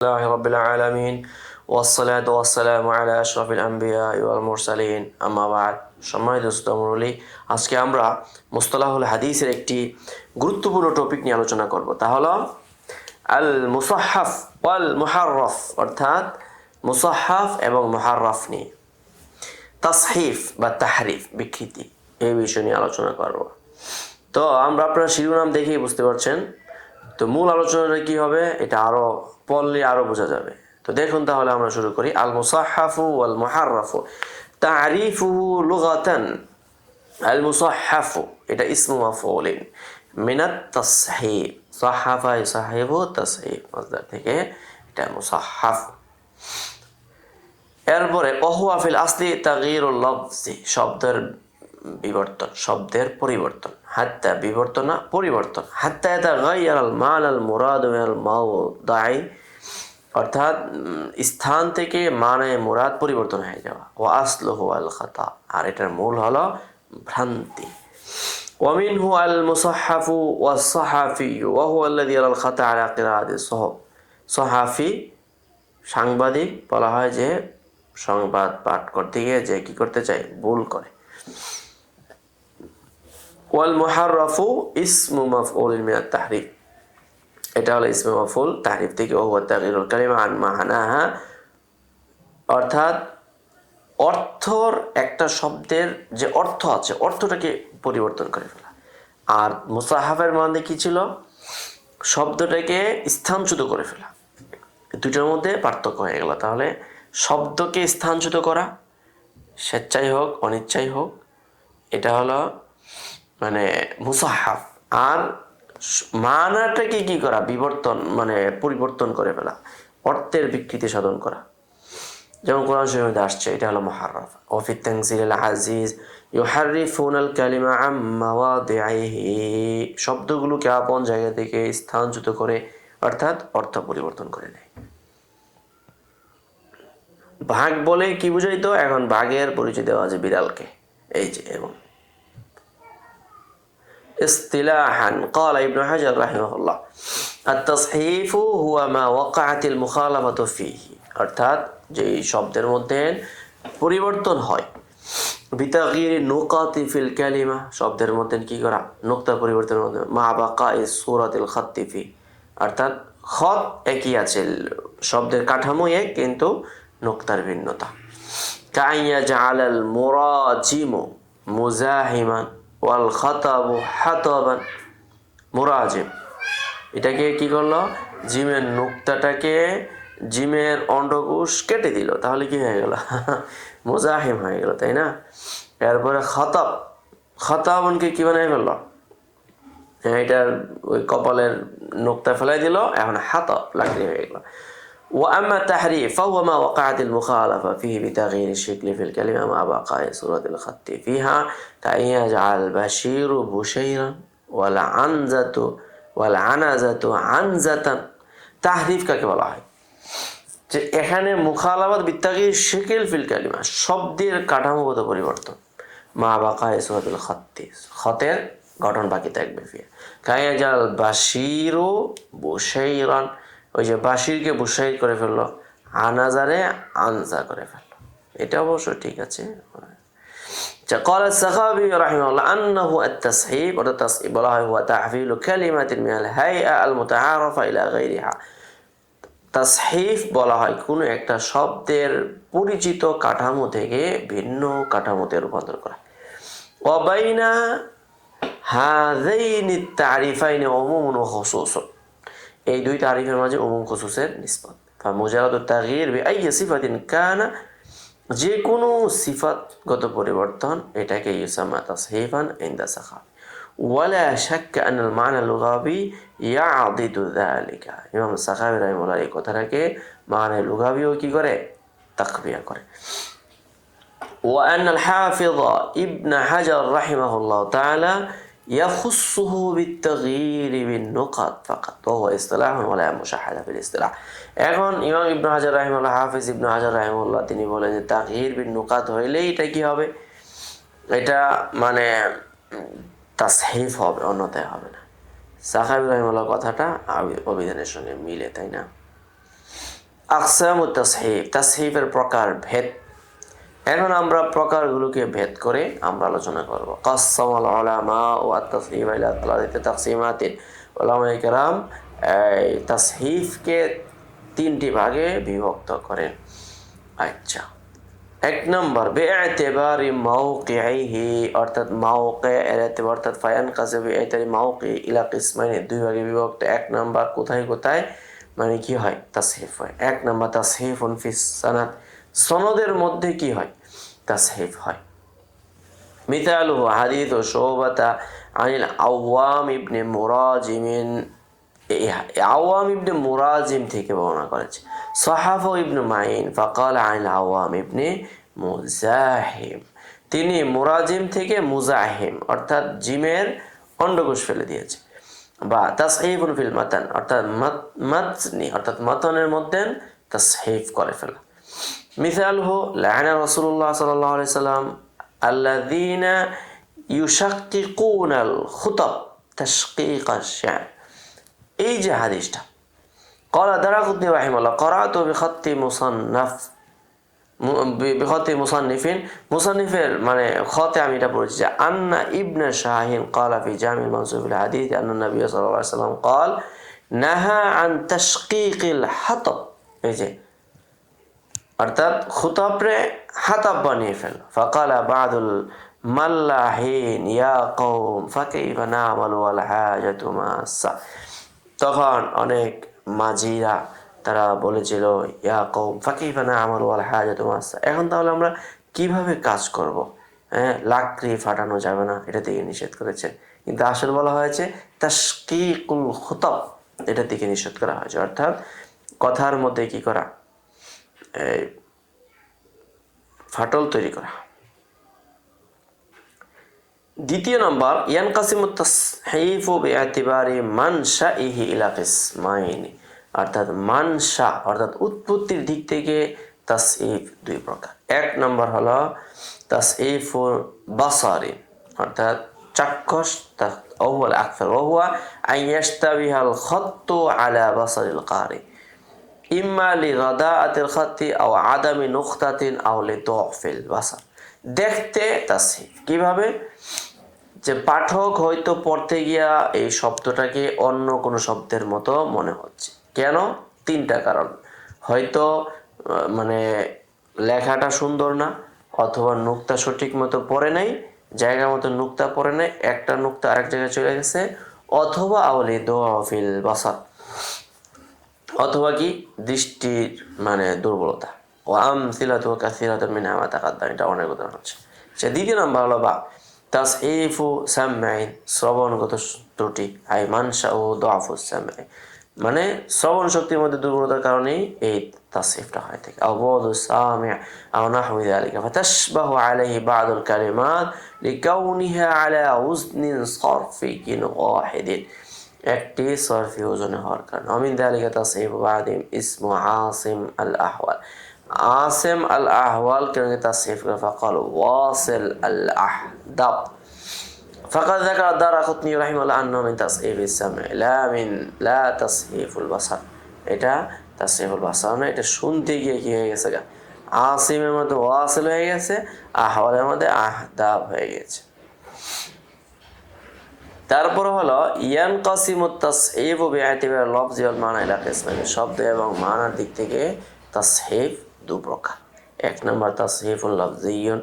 الله رب العالمين والصلاة والسلام على أشرف الأنبياء والمرسلين أما بعد সম্মানিত শ্রোতামণ্ডলী, আজকে আমরা মুস্তালাহুল হাদিসের একটি গুরুত্বপূর্ণ টপিক নিয়ে আলোচনা করব। তা হলো আল মুসাহহাফ ওয়াল মুহাররাফ, অর্থাৎ মুসাহহাফ এবং মুহাররাফ নিয়ে তাসহিফ বা তাহরিফ বিকৃতি, এই বিষয় নিয়ে আলোচনা করব। তো আমরা আপনারা শিরোনাম দেখেই বুঝতে পারছেন। তো মূল আলোচনাটা কি হবে এটা আরো পড়লে আরো বোঝা যাবে। তো দেখুন, তাহলে আমরা শুরু করি। আল মুসাহহাফু ওয়াল মুহাররাফু তারিফুহু লুগাতান। আল মুসাহহাফু এটা ইসমু মাফউলিন মিনাত তাসহিফ, সাহাফা ইসাহিবু তাসহিফ মাসদার থেকে এটা মুসাহহাফ। এরপরে ওহুয়া ফিল আসলি তাগয়িরুল লফজি, শব্দের বিবর্তন, শব্দের পরিবর্তন। হাত্তা বিবর্তন না পরিবর্তন। হাত্তা ইয়াতাগায়্যারাল মা'নাল মুরাদু মিনাল মাওদাই, অর্থাৎ স্থান থেকে মানে মুরাদ পরিবর্তন হয়ে যাওয়া। ওয়া আসলুহু আল খাতা, আর এটার মূল হলো ভ্রান্তি। ওয়া মিনহু আল মুসাহহাফু ওয়াস সাহাফি ওয়া হুয়া আল্লাযী ইয়ারাল খাতা আলা কিরাআতি সাহাব। সাহাফি সাংবাদিক বলা হয় যে সংবাদ পাঠ করতে গিয়ে যে কি করতে চায়, ভুল করে। ওয়াল মুহাররাফু ইসমু মাফউলিন মিনাত তাহরিফ, এটা হলো ইসমে মাফউল তাহরিফ থেকে। ও হুয়া তাগয়িরুল কালিমা আন মা'নাহা, অর্থাৎ অর্থর একটা শব্দের যে অর্থ আছে অর্থটাকে পরিবর্তন করে ফেলা। আর মুসাহহাফের মানে কি ছিল, শব্দটাকে স্থানচ্যুত করে ফেলা। দুটোর মধ্যে পার্থক্য হয়ে গেল। তাহলে শব্দকে স্থানচ্যুত করা, স্বেচ্ছাই হোক অনিচ্ছাই হোক, এটা হলো মানে মুসাহহাফ। আর মানাটাকে কি করা, বিবর্তন মানে পরিবর্তন করে ফেলা, অর্থের বিকৃতি সাধন করা। যেমন কোরআন শরীফে আসছে, এটা হলো মুহাররাফ। ওয়া ফি তানজিলিল আজিজ ইউহাররিফুনাল কালিমা আম মাওয়াদিহি, শব্দগুলোকে আপন জায়গা থেকে স্থানচ্যুত করে, অর্থাৎ অর্থ পরিবর্তন করে দেয়। বাঘ বলে কি বুঝাইতো, এখন বাঘের পরিচয় দেওয়া আছে বিড়ালকে, এই যে। এবং ইসতিলাহান ক্বালা ইবনে হাজার রাহিমাহুল্লাহ আত-তাসহিফু হুয়া মা ওয়াকাআতিল মুখালাফাতু ফীহি, অর্থাৎ যে শব্দের মধ্যে পরিবর্তন হয়, বিতাগয়িরি নুকাতি ফিল কালিমা, শব্দের মধ্যে কি করা, নুকতার পরিবর্তনের মধ্যে, মা বাকাই সূরাতিল খাত্তি ফি, অর্থাৎ খত একই আছে, শব্দের কাঠামো এক কিন্তু নুকতার ভিন্নতা। কাইয়া জাআলাল মুরাজিমু মুজাহিমান ওয়াল খাতাবু হাতাবান। মুরাজিম এটাকে কি করলো, জিমের নুকতাটাকে জিমের অন্ডকোষ কেটে দিল, তাহলে কি হয়ে গেল, মুজাহিম হয়ে গেল, তাই না? এরপরে খাতাব, খাতাবনকে কি বানাই ফেললো, এটার ওই কপালের নুকতা ফেলাই দিল, এখন হাতাব লাকড়ি হয়ে গেল। وأما التحريف فهو ما وقعت المخالفة فيه بتغيير الشكل في الكلمة مع بقاء صورة الخط فيها، كأن يجعل البشير بشيرا والعنزة عنزة। তাহরিফ কাকে বলা হয়, যে এখানে মুখালাফাত বিতাগয়ির শিকল ফিল কালিমা, শব্দের কাঠামোগত পরিবর্তন, মা বাকায়ে সূরাতুল খাত্তি, খতের গঠন বাকি থাকবে। ফিয়া কায়াজাল বাশিরু বুশাইরান, ওই যে বাশিরকে বুশাইর করে ফেললো, আনাজারে আনজা করে ফেললো, এটা অবশ্য ঠিক আছে। قال السخاوي رحمه الله أنه التصحيف، والتصحيف বলা হয় هو تحويل كلمة من الهيئة المتعارفة إلى غيرها। তাসহিফ বলা হয় কোনো একটা শব্দের পরিচিত কাঠামো থেকে ভিন্ন কাঠামোতে রূপান্তর করা। ওয়া বাইনা হাযাইনি তারিফাইনি উমুমুন ওয়া খুসুসুন, এই দুই তারিফের মাঝে উমুম খুসুসের নিসবত। ফামুজারাদুত তাগয়ির বিআইয়ি সিফাতিন কানা, যে কোনো সিফাতগত পরিবর্তন, এটাকে ইউসাম্মা তাসহিফান ইনদা সাখাওয়ী। ওয়ালা শাক্কা আনাল মা'না লুগাবি ইয়াদিদু যালিকা, ইমাম সাখাওয়ী রাহিমাহুল্লাহ এই কথাটাকে মানে লুগাবিও কি করে, তাকবিয়া করে। ওয়া আনাল হাফিজ ইবনে হাজার রাহিমাহুল্লাহ তাআলা يخصه بالتغيير بالنقط فقط وهو اصطلاح ولا مشاحنة في الاصطلاح। এখন ইমাম ইবনে হাজার রাহিমাহুল্লাহ, হাফিজ ইবনে হাজার রাহিমাহুল্লাহ তিনি বলেন যে তাগয়ির বিন নুকাত হইলেই এটা কি হবে, এটা মানে তাসহিফ হবে, অন্যথায় হবে না। সাখাওয়ী রাহিমাহুল্লাহ কথাটা অভিধানের সঙ্গে মিলে, তাই না? আকসামুত তাসহিফ, তাসহিফের প্রকার ভেদ। এখন আমরা প্রকারগুলোকে ভেদ করে আমরা আলোচনা করব। কাসসামাল উলামা ওয়া তাসহিফ ইলা সালাসিতি তাকসিমাতিন, উলামায়ে কেরাম এই তাসহিফকে তিনটি ভাগে বিভক্ত করেন। আচ্ছা, এক নম্বর বিআতিবারি মাওকিহি, অর্থাৎ মাওকি এর এতিবার, অর্থাৎ ফায়ানকাসিবু বিআতিবারি মাওকি ইলা কিসমাইনি, দুই ভাগে বিভক্ত। এক নম্বর কোথায় কোথায় মানে কি হয় তাসহিফ হয়। এক নম্বর তাসহিফুন ফিস সানাদ, সনদের মধ্যে কি হয় তাসহিফ হয়। মিসালুহু হাদিসু শুবাতা আনিল আওয়াম ইবনে মুরাজিমিন, আওয়াম ইবনে মুরাজিম থেকে বর্ণনা করেছে। সাহাফা ইবনে মাইন ফাকাল আনিল আওয়াম ইবনে মুজাহিম, তিনি মুরাজিম থেকে মুজাহিম অর্থাৎ জিমের অন্ডকোষ ফেলে দিয়েছে। বা তাসহিফুন ফিল মাতান, অর্থাৎ মাতনি অর্থাৎ মাতনের মধ্যে তাসহিফ করে ফেলা। মিসালহু লাআনা রাসূলুল্লাহ সাল্লাল্লাহু আলাইহি সাল্লাম আল্লাযীনা ইউশাক্কিকুনাল খুতাব তাশকীকাশ শা'r, এই যে হাদিসটা ক্বালা দারাকুতনি রাহিমাহুল্লাহ ক্বারাতু বিখাত্তি মুসান্নাফ, বিখাত্তি মুসান্নিফিন, মুসান্নিফের মানে খতে আমি এটা পড়েছি যে আন্না ইবনে শাহিন ক্বালা ফি জামিল মানসুবিল হাদিস আন্না নবী সাল্লাল্লাহু আলাইহি সাল্লাম ক্বাল নাহা আন তাশকীকিল হাতাব, এই যে অর্থাৎ খুতাবরে হাতাব বানিয়ে ফেল। ফাকালা বাদুল মাল্লাহিন ইয়া কওম ফাকাইফা না'মালু ওয়াল হাজাতু মাসা, তখন অনেক মাঝিরা তারা বলেছিল ইয়া কওম ফাকাইফা না'মালু ওয়াল হাজাতু মাসা, এখন তাহলে আমরা কিভাবে কাজ করব। হ্যাঁ, লাকড়ি ফাটানো যাবে না, এটা থেকে নিষেধ করেছে, কিন্তু আসলে বলা হয়েছে তাশকীকুল খুতাব, এটা থেকে নিষেধ করা হয়েছে, অর্থাৎ কথার মধ্যে কি করা, ফাটল তৈরি করা। দ্বিতীয় নম্বর ইয়ানকাসিমুত তাসহিফু বিআতিবারি মানশাইহি ইলা কিসমাইনি, অর্থাৎ মানশা অর্থাৎ উৎপত্তির দিক থেকে তাসহিফ দুই প্রকার। এক নম্বর হলো তাসহিফু বাসারি, অর্থাৎ চাক্ষুষ, আউয়াল আকসার ওয়া হুয়া আন ইয়াশতাবিহাল খাত্তু আলা বাসারিল কারি ইম্মা লিগাদাআতিল খাত্তি আও আদামি নুকতাতিন আও লিদুফিল বাসার। দেখতে তাসহিফ কিভাবে, যে পাঠক হয়তো পড়তে গিয়া এই শব্দটাকে অন্য কোনো শব্দের মতো মনে হচ্ছে। কেন? তিনটা কারণ, হয়তো মানে লেখাটা সুন্দর না, অথবা নুক্তা সঠিক মতো পড়ে নাই, জায়গা মতো নুক্তা পড়ে নাই, একটা নুক্তা আরেক জায়গায় চলে গেছে, অথবা আওলি দুফিল বাসার, অথবা কি দৃষ্টির মানে দুর্বলতা। ও আমসিলাতু কাসীরাতুন মিনহা মা তাকাদ্দাম, এটা অনেক উদাহরণ হচ্ছে। সে দ্বিতীয় নম্বর হলো বা তাসহিফু সামঈন, শ্রবণগত ত্রুটি, আই মানশাউ দুআফু সামঈ, মানে শ্রবণ শক্তির মধ্যে দুর্বলতার কারণেই এই তাসহিফটা হয় থাকে। আও বুদু সামি' আও নাহওয়ি যালিকা ফাতাশবাহু আলাইহি বা'দুল কালিমাত লিকাউনিহা আলা উজনিন সারফিন ওয়াহিদিন, একটি সরফি ওজনে হওয়ার কারণে। অমিন যালিকা তাসহিফু বা'দিম ইসমু আসিম আল আহওয়াল, আসিম আল আহওয়াল কে তাসহিফ করে ফাকাল ওয়াসিল আল আহদাব। ফাকাদ যাকারা দারাকুতনি রাহিমাহুল্লাহ আন্নাহু মিন তাসহিফিস সামঈ লা তাসহিফুল বাসার, এটা তাসহিফুল বাসার না, এটা শুনতে গিয়ে কি হয়ে গেছে, আসিমের মধ্যে ওয়াসিল হয়ে গেছে, আহওয়ালের মধ্যে আহদাব হয়ে গেছে। তারপর হলো ইয়ানকাসিমুত তাসহিফু বিআতিবারি লফজি ওয়াল মানা ইলা কিসমাইন, শব্দ এবং মানার দিক থেকে তাসহিফ দু প্রকার। এক নম্বর তাসহিফুল লফজিয়ুন,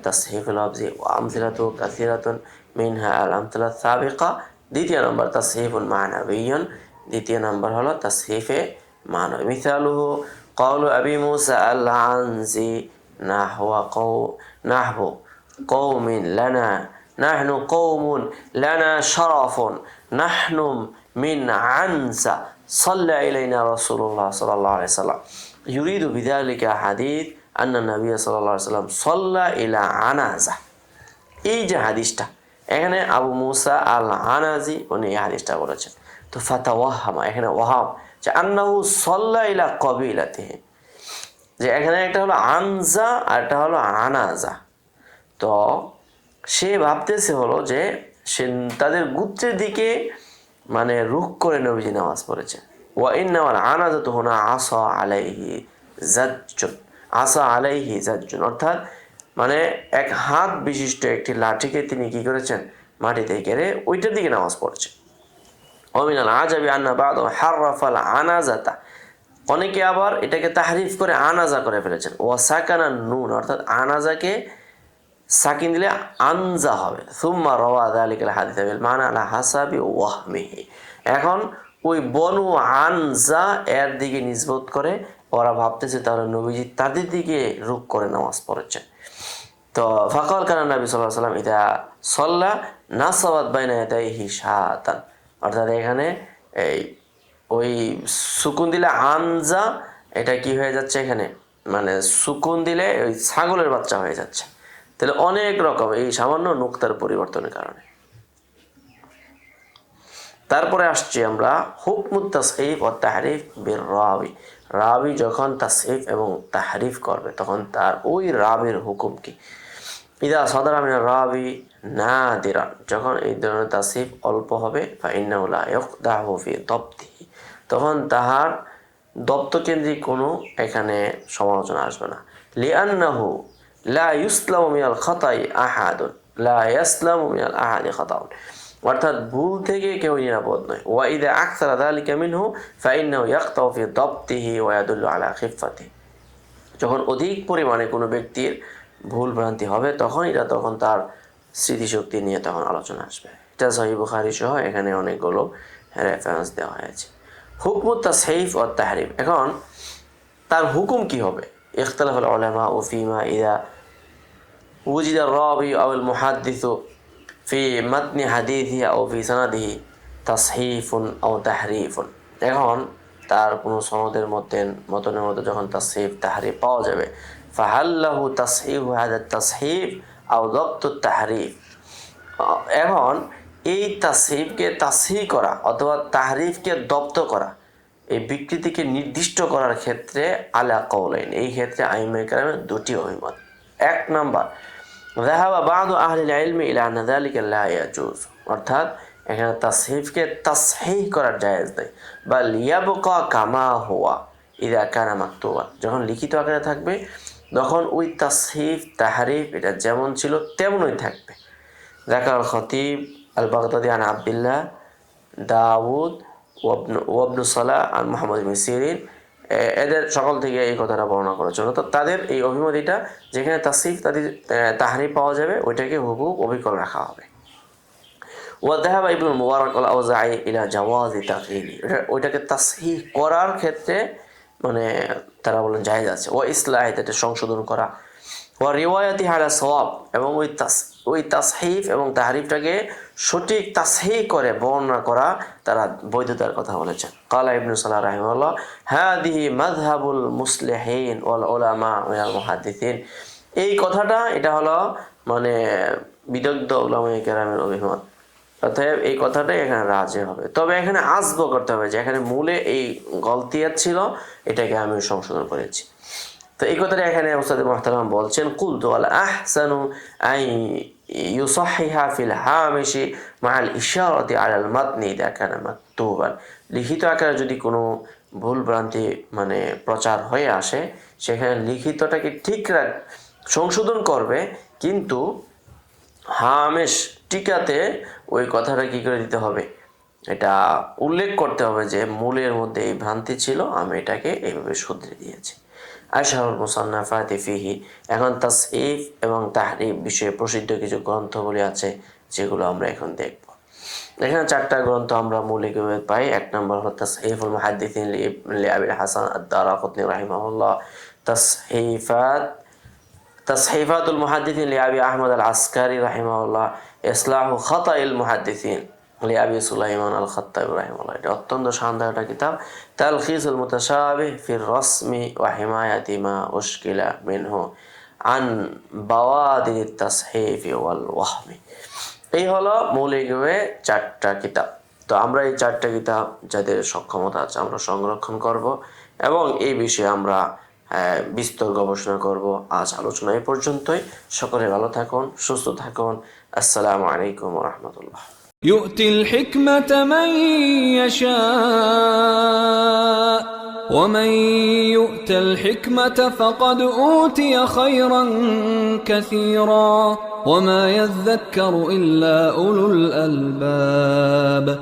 তাসহিফুল লফজি ওয়া আমসিলাতু কাসীরাতুন মিনহা আল আমসালাত সাবিকা। দ্বিতীয় নম্বর তাসহিফুল মানাবিয়ুন, দ্বিতীয় নম্বর হলো তাসহিফে মানবী। মিসালুহু ক্বাউলু আবি মুসা আল আনজি নাহওয়া কওমিন লানা নাহনু কওমুন লানা শারাফুন নাহনু মিন আনজা সাল্লা ইলাইনা রাসূলুল্লাহ সাল্লাল্লাহু আলাইহি সাল্লাম ইউরিদু বিযালিকা হাদিস আন্না নবী সাল্লাল্লাহু আলাইহি সাল্লাম সাল্লা ইলা আনাজা। এই যে হাদিসটা এখানে আবু মুসা আল আনাজি উনি এই হাদিসটা বলেছেন। তো ফাতাওয়াহামা, এখানে ওয়াহাম যে আন্নাহু সাল্লা ইলা কবিলাতিহি, যে এখানে একটা হলো আনজা আর একটা হলো আনাজা। তো সে ভাবতেছে হলো যে সে তাদের গোত্রের দিকে মানে রুখ করে নবীজি নামাজ পড়েছে, ওয়া ইন্নামাল আনাজাতু হুনা আসা আলাইহি জাজ্জুন, আসা আলাইহি জাজ্জুন, অর্থাৎ মানে এক হাত বিশিষ্ট একটি লাঠিকে তিনি কি করেছেন, মাটিতে গেড়ে ওইটার দিকে নামাজ পড়ছেন। ওমিনাল আজাবি আন্না বাদ হাররাফাল আনাজাতা, অনেকে আবার এটাকে তাহরিফ করে আনাজা করে ফেলেছেন। ওয়া সাকানা নুন, অর্থাৎ আনাজাকে সাকিন দিলে আনজা হবে। সুম্মা রওয়া যালিকাল হাদিস বিল মানা আলা হাসাবি ওয়াহমিহি, এখন ওই বনু আনজা এর দিকে নিসবত করে ওরা ভাবতেছে তাহলে নবীজি তাদের দিকে রুখ করে নামাজ পড়েছেন। তো ফাকাল কানা নবী সাল্লাল্লাহু আলাইহি ওয়াসাল্লাম ইদা সাল্লা নাসাবাত বাইনা ইয়াদাইহি শাতান, অর্থাৎ এখানে এই ওই সুকুন দিলে আনজা, এটা কি হয়ে যাচ্ছে এখানে, মানে সুকুন দিলে ওই ছাগলের বাচ্চা হয়ে যাচ্ছে। তাহলে অনেক রকম এই সামান্য নুক্তার পরিবর্তনের কারণে। তারপরে আসছি আমরা হুকমুত তাসহিফ ও তাহরিফ বির রাবি, রাবি যখন তাসহিফ এবং তাহরিফ করবে তখন তার ওই রাবির হুকুম কি। ইদা সাদারা মিনার রাবি নাদিরান, যখন এই ধরনের তাসহিফ অল্প হবে, ফাইন্নাহু লা ইয়াকদাহু ফি দাবতিহি, তখন তাহার দপ্ত কেন্দ্রিক কোনো এখানে সমালোচনা আসবে না। লিআন্নাহু লা ইউসলামু মিনাল খাতাই আহাদুন, লা ইয়াসলামু মিনাল আহাদি খাতাউন, অর্থাৎ ভুল থেকে কেউ নিরাপদ নয়। ওয়া ইদা আকসারা যালিকা মিনহু ফাইন্নাহু ইয়াকতাউ ফি দাবতিহি ওয়া ইয়াদুল্লু আলা খিফাতিহি, যখন অধিক পরিমাণে কোনো ব্যক্তির ভুল ভ্রান্তি হবে তখন তার স্মৃতিশক্তি নিয়ে তখন আলোচনা আসবে। এটা সহিহ বুখারী সহ এখানে অনেকগুলো রেফারেন্স দেওয়া হয়েছে। হুকমুত তাসহিফ ও তাহরিফ, এখন তার হুকুম কি হবে। ইখতালাফাল উলামা ও ফিমা ইদা উজিদা রাবি আও আল মুহাদ্দিসু ফি মাতনি হাদিসি আও ফি সানাদিহি তাসহিফুন আও তাহরিফুন, এখন তার কোনো সনদের মতনের মধ্যে যখন তাসহিফ তাহরিফ পাওয়া যাবে, ফাহাল্লাহু তাসহিফু হাদা তাসহিফ আও দাবতুত তাহরিফ, এখন এই তাসহিফকে তাসহিহ করা অথবা তাহরিফকে দপ্ত করা, এই বিকৃতিকে নির্দিষ্ট করার ক্ষেত্রে আলা কওলাইন, এই ক্ষেত্রে আইমায়ে কেরামের দুটি অভিমত। এক নাম্বার, যাহাবা বা'দু আহলিল ইলমি ইলা আন্না যালিকা লা ইয়াজুজ, অর্থাৎ এখানে তাসহিফকে তাসহিহ করার জায়েজ নেই, বাল ইয়াবকা কামা হুয়া ইযা কানা মাকতুবান, যখন লিখিত আকারে থাকবে তখন ওই তাসহিফ তাহরিফ এটা যেমন ছিল তেমনই থাকবে। যাকার খতিব আল বাগদাদি আন আব্দুল্লাহ দাউদ ওয়াবনু সালাহ আন মুহাম্মদ ইবনে সিরিন, এদের সকল থেকে এই কথাটা বর্ণনা করার জন্য। তো তাদের এই অভিমত এটা, যেখানে তাসহিফ তাদের তাহরিফ পাওয়া যাবে ওইটাকে হুকুক অবিকল রাখা হবে। ওয়াদাহাবা ইবনুল মুবারাক আল আওজাঈ ইলা জাওয়াজি তাগয়িরি, ওইটাকে তাসহিহ করার ক্ষেত্রে মানে তারা বলেন জায়েজ আছে। ওয়া ইসলাহ, এটা সংশোধন করা। ওয়া রিওয়ায়াতি আলা সওয়াব, এবং ওই তাসহিফ এবং তাহরিফটাকে সঠিক তাসহিহ করে বর্ণনা করা তারা বৈধতার কথা বলেছেন। ক্বালা ইবনু সালাহ রাহিমাহুল্লাহ হাদিহি মাযহাবুল মুসলিহিন ওয়াল উলামা মিনাল মুহাদ্দিসিন, এই কথাটা এটা হলো মানে বিদগ্ধ উলামায়ে কেরামের অভিমত, অতএব এই কথাটাই এখানে রাজে হবে। তবে এখানে আজব করতে হবে যে এখানে মূলে এই গলতিয়াত ছিল, এটাকে আমি সংশোধন করেছি। তো এই কথাটা এখানে উস্তাদ মুহতারাম বলছেন, কুলতু আল আহসানু আই ইউসাহিহা ফিল হামিশি মাআল ইশারাতি আলাল মাতনি ইযা কানা মাকতুবান, লিখিত আকারে যদি কোনো ভুল ভ্রান্তি মানে প্রচার হয়ে আসে সেখানে লিখিতটাকে ঠিক সংশোধন করবে, কিন্তু হামেশ টিকাতে ওই কথাটা কি করে দিতে হবে, এটা উল্লেখ করতে হবে যে মূলের মধ্যে এই ভ্রান্তি ছিল, আমি এটাকে এইভাবে শুধরে দিয়েছি। আশহারুল মুসান্নাফাতি ফিহি, এখন তাসহিফ এবং তাহরিফ বিষয়ে প্রসিদ্ধ কিছু গ্রন্থগুলি আছে যেগুলো আমরা এখন দেখব। এখানে চারটা গ্রন্থ আমরা মৌলিকভাবে পাই। এক নম্বর হলো তাসহিফুল মুহাদ্দিসিন লিআবিল হাসান আদ-দারাকুতনি রাহিমাহুল্লাহ, তাসহিফাতুল মুহাদ্দিসিন লিআবি আহমদ আল আসকারি রাহিমাহুল্লাহ, ইসলাহু খাতাইল মুহাদ্দিসিন লিআবি সুলাইমান আল খাত্তাবি রাহিমাহুল্লাহ, এটা অত্যন্ত শানদার একটা কিতাব। তালখিসুল মুতাশাবিহ ফির রাসমি ওয়া হিমায়াতি মা উশকিলা মিনহু আন বাওয়াদির তাসহিফি ওয়াল ওয়াহমি, এই হলো মৌলিকভাবে চারটা কিতাব। তো আমরা এই চারটা কিতাব যাদের সক্ষমতা আছে আমরা সংরক্ষণ করব এবং এই বিষয়ে আমরা বিস্তর গবেষণা করব। আজ আলোচনা এই পর্যন্তই। সকলে ভালো থাকুন, সুস্থ থাকুন। আসসালামু আলাইকুম ওয়া রাহমাতুল্লাহ। يؤتي الحكمة من يشاء ومن يؤت الحكمة فقد أوتي خيرا كثيرا وما يذكر إلا أولو الألباب